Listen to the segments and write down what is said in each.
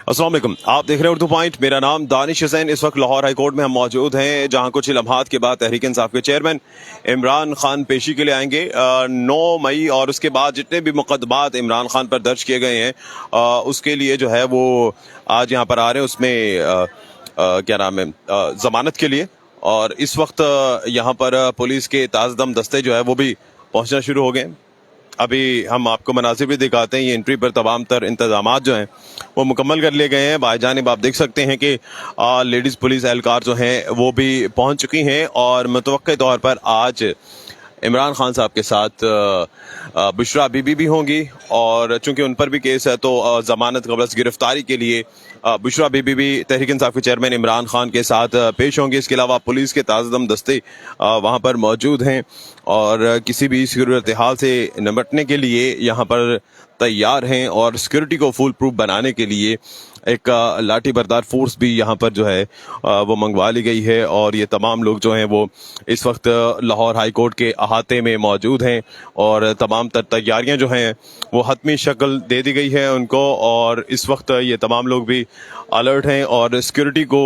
अस्सलाम वालेकुम, आप देख रहे हैं उर्दू पॉइंट। मेरा नाम दानिश हुसैन। इस वक्त लाहौर हाई कोर्ट में हम मौजूद हैं, जहां कुछ लम्हात के बाद तहरीक इंसाफ के चेयरमैन इमरान खान पेशी के लिए आएंगे। 9 मई और उसके बाद जितने भी मुकदमात इमरान खान पर दर्ज किए गए हैं उसके लिए जो है वो आज यहाँ पर आ रहे हैं। उसमें क्या नाम है, जमानत के लिए। और इस वक्त यहाँ पर पुलिस के ताज़दम दस्ते जो है वो भी पहुँचना शुरू हो गए। अभी हम आपको मनासिब भी दिखाते हैं। ये एंट्री पर तमाम तर इंतजामात जो हैं वो मुकम्मल कर लिए गए हैं। बाईजानिब आप देख सकते हैं कि लेडीज़ पुलिस एहलकार जो हैं वो भी पहुंच चुकी हैं और मुतवक्के तौर पर आज इमरान खान साहब के साथ बुशरा बीबी भी होंगी। और चूंकि उन पर भी केस है तो ज़मानत कबल गिरफ्तारी के लिए बुशरा बीबी भी तहरीक इंसाफ के चेयरमैन इमरान खान के साथ पेश होंगे। इसके अलावा पुलिस के ताज़दम दस्ते वहाँ पर मौजूद हैं और किसी भी सूरत हाल से निपटने के लिए यहाँ पर तैयार हैं। और सिक्योरिटी को फुल प्रूफ बनाने के लिए एक लाठी बरदार फोर्स भी यहाँ पर जो है वो मंगवा ली गई है। और ये तमाम लोग जो हैं वो इस वक्त लाहौर हाई कोर्ट के अहाते में मौजूद हैं और तमाम तैयारियां जो हैं वो हतमी शक्ल दे दी गई है उनको। और इस वक्त ये तमाम लोग भी अलर्ट हैं और सिक्योरिटी को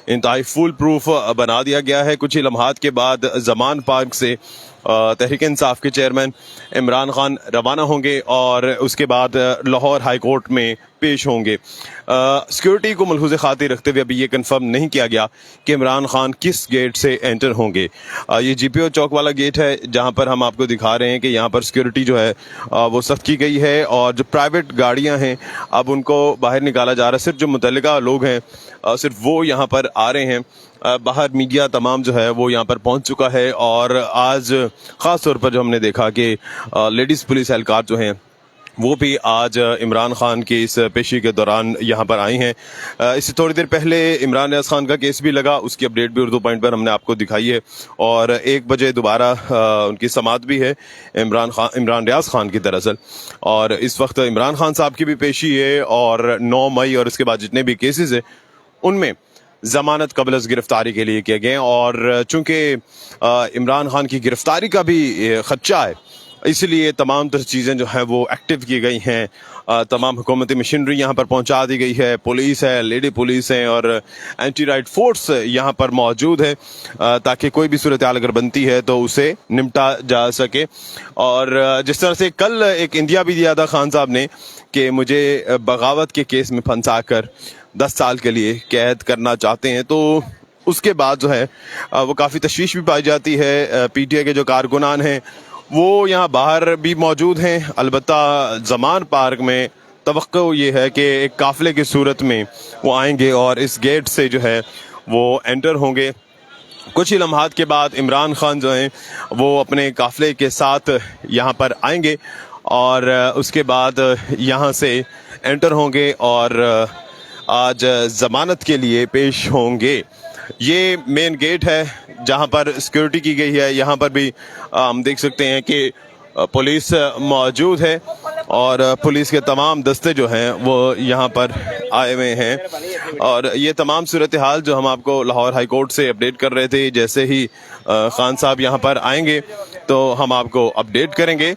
इंतहाई फुल प्रूफ बना दिया गया है। कुछ ही लम्हात के बाद जमान पार्क से तहरीक इंसाफ के चेयरमैन इमरान खान रवाना होंगे और उसके बाद लाहौर हाई कोर्ट में पेश होंगे। सिक्योरिटी को मलहूज़ खातिर रखते हुए अभी ये कंफर्म नहीं किया गया कि इमरान खान किस गेट से एंटर होंगे। ये GPO चौक वाला गेट है जहां पर हम आपको दिखा रहे हैं कि यहाँ पर सिक्योरिटी जो है वो सख्त की गई है। और जो प्राइवेट गाड़ियां हैं अब उनको बाहर निकाला जा रहा है। सिर्फ जो मुतल्लिका लोग हैं सिर्फ वो यहाँ पर आ रहे हैं। बाहर मीडिया तमाम जो है वो यहाँ पर पहुंच चुका है। और आज ख़ास तौर पर जो हमने देखा कि लेडीज़ पुलिस एहलकार जो हैं वो भी आज इमरान खान की इस पेशी के दौरान यहाँ पर आई हैं। इससे थोड़ी देर पहले इमरान रियाज खान का केस भी लगा, उसकी अपडेट भी उर्दू पॉइंट पर हमने आपको दिखाई है। और 1 बजे दोबारा उनकी समाअत भी है इमरान रियाज खान की दरअसल। और इस वक्त इमरान खान साहब की भी पेशी है और 9 मई और इसके बाद जितने भी केसेस हैं उनमें जमानत कबल गिरफ्तारी के लिए किए गए। और चूंकि इमरान खान की गिरफ्तारी का भी खदशा है इसलिए तमाम तर चीज़ें जो हैं वो एक्टिव की गई हैं। तमाम हुकूमती मशीनरी यहाँ पर पहुँचा दी गई है। पुलिस है, लेडी पुलिस है और एंटी राइट फोर्स यहाँ पर मौजूद है ताकि कोई भी सूरत हाल अगर बनती है तो उसे निपटा जा सके। और जिस तरह से कल एक इंडिया भी दिया था खान साहब ने कि मुझे बगावत के केस में फंसा कर 10 साल के लिए कैद करना चाहते हैं, तो उसके बाद जो है वो काफ़ी तशवीश भी पाई जाती है। PTA के जो कारकुनान हैं वो यहाँ बाहर भी मौजूद हैं। अलबत्ता जमान पार्क में तवक्को ये है कि एक काफ़िले की सूरत में वो आएंगे और इस गेट से जो है वो एंटर होंगे। कुछ ही लम्हात के बाद इमरान खान जो हैं वो अपने काफ़िले के साथ यहाँ पर आएंगे और उसके बाद यहाँ से एंटर होंगे और आज ज़मानत के लिए पेश होंगे। ये मेन गेट है जहाँ पर सिक्योरिटी की गई है। यहाँ पर भी हम देख सकते हैं कि पुलिस मौजूद है और पुलिस के तमाम दस्ते जो हैं वो यहाँ पर आए हुए हैं। और ये तमाम सूरत हाल जो हम आपको लाहौर हाई कोर्ट से अपडेट कर रहे थे, जैसे ही खान साहब यहाँ पर आएंगे तो हम आपको अपडेट करेंगे।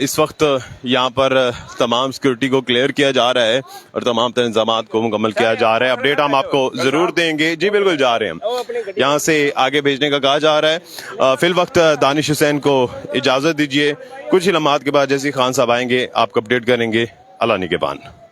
इस वक्त यहाँ पर तमाम सिक्योरिटी को क्लियर किया जा रहा है और तमाम इंतजामात को मुकम्मल किया जा रहा है। अपडेट हम आपको ज़रूर देंगे। जी बिल्कुल जा रहे हैं हम, यहाँ से आगे भेजने का कहा जा रहा है। फिल वक्त दानिश हुसैन को इजाज़त दीजिए। कुछ ही लम्हात के बाद जैसे खान साहब आएंगे आपको अपडेट करेंगे। अल्लाह निगहबान।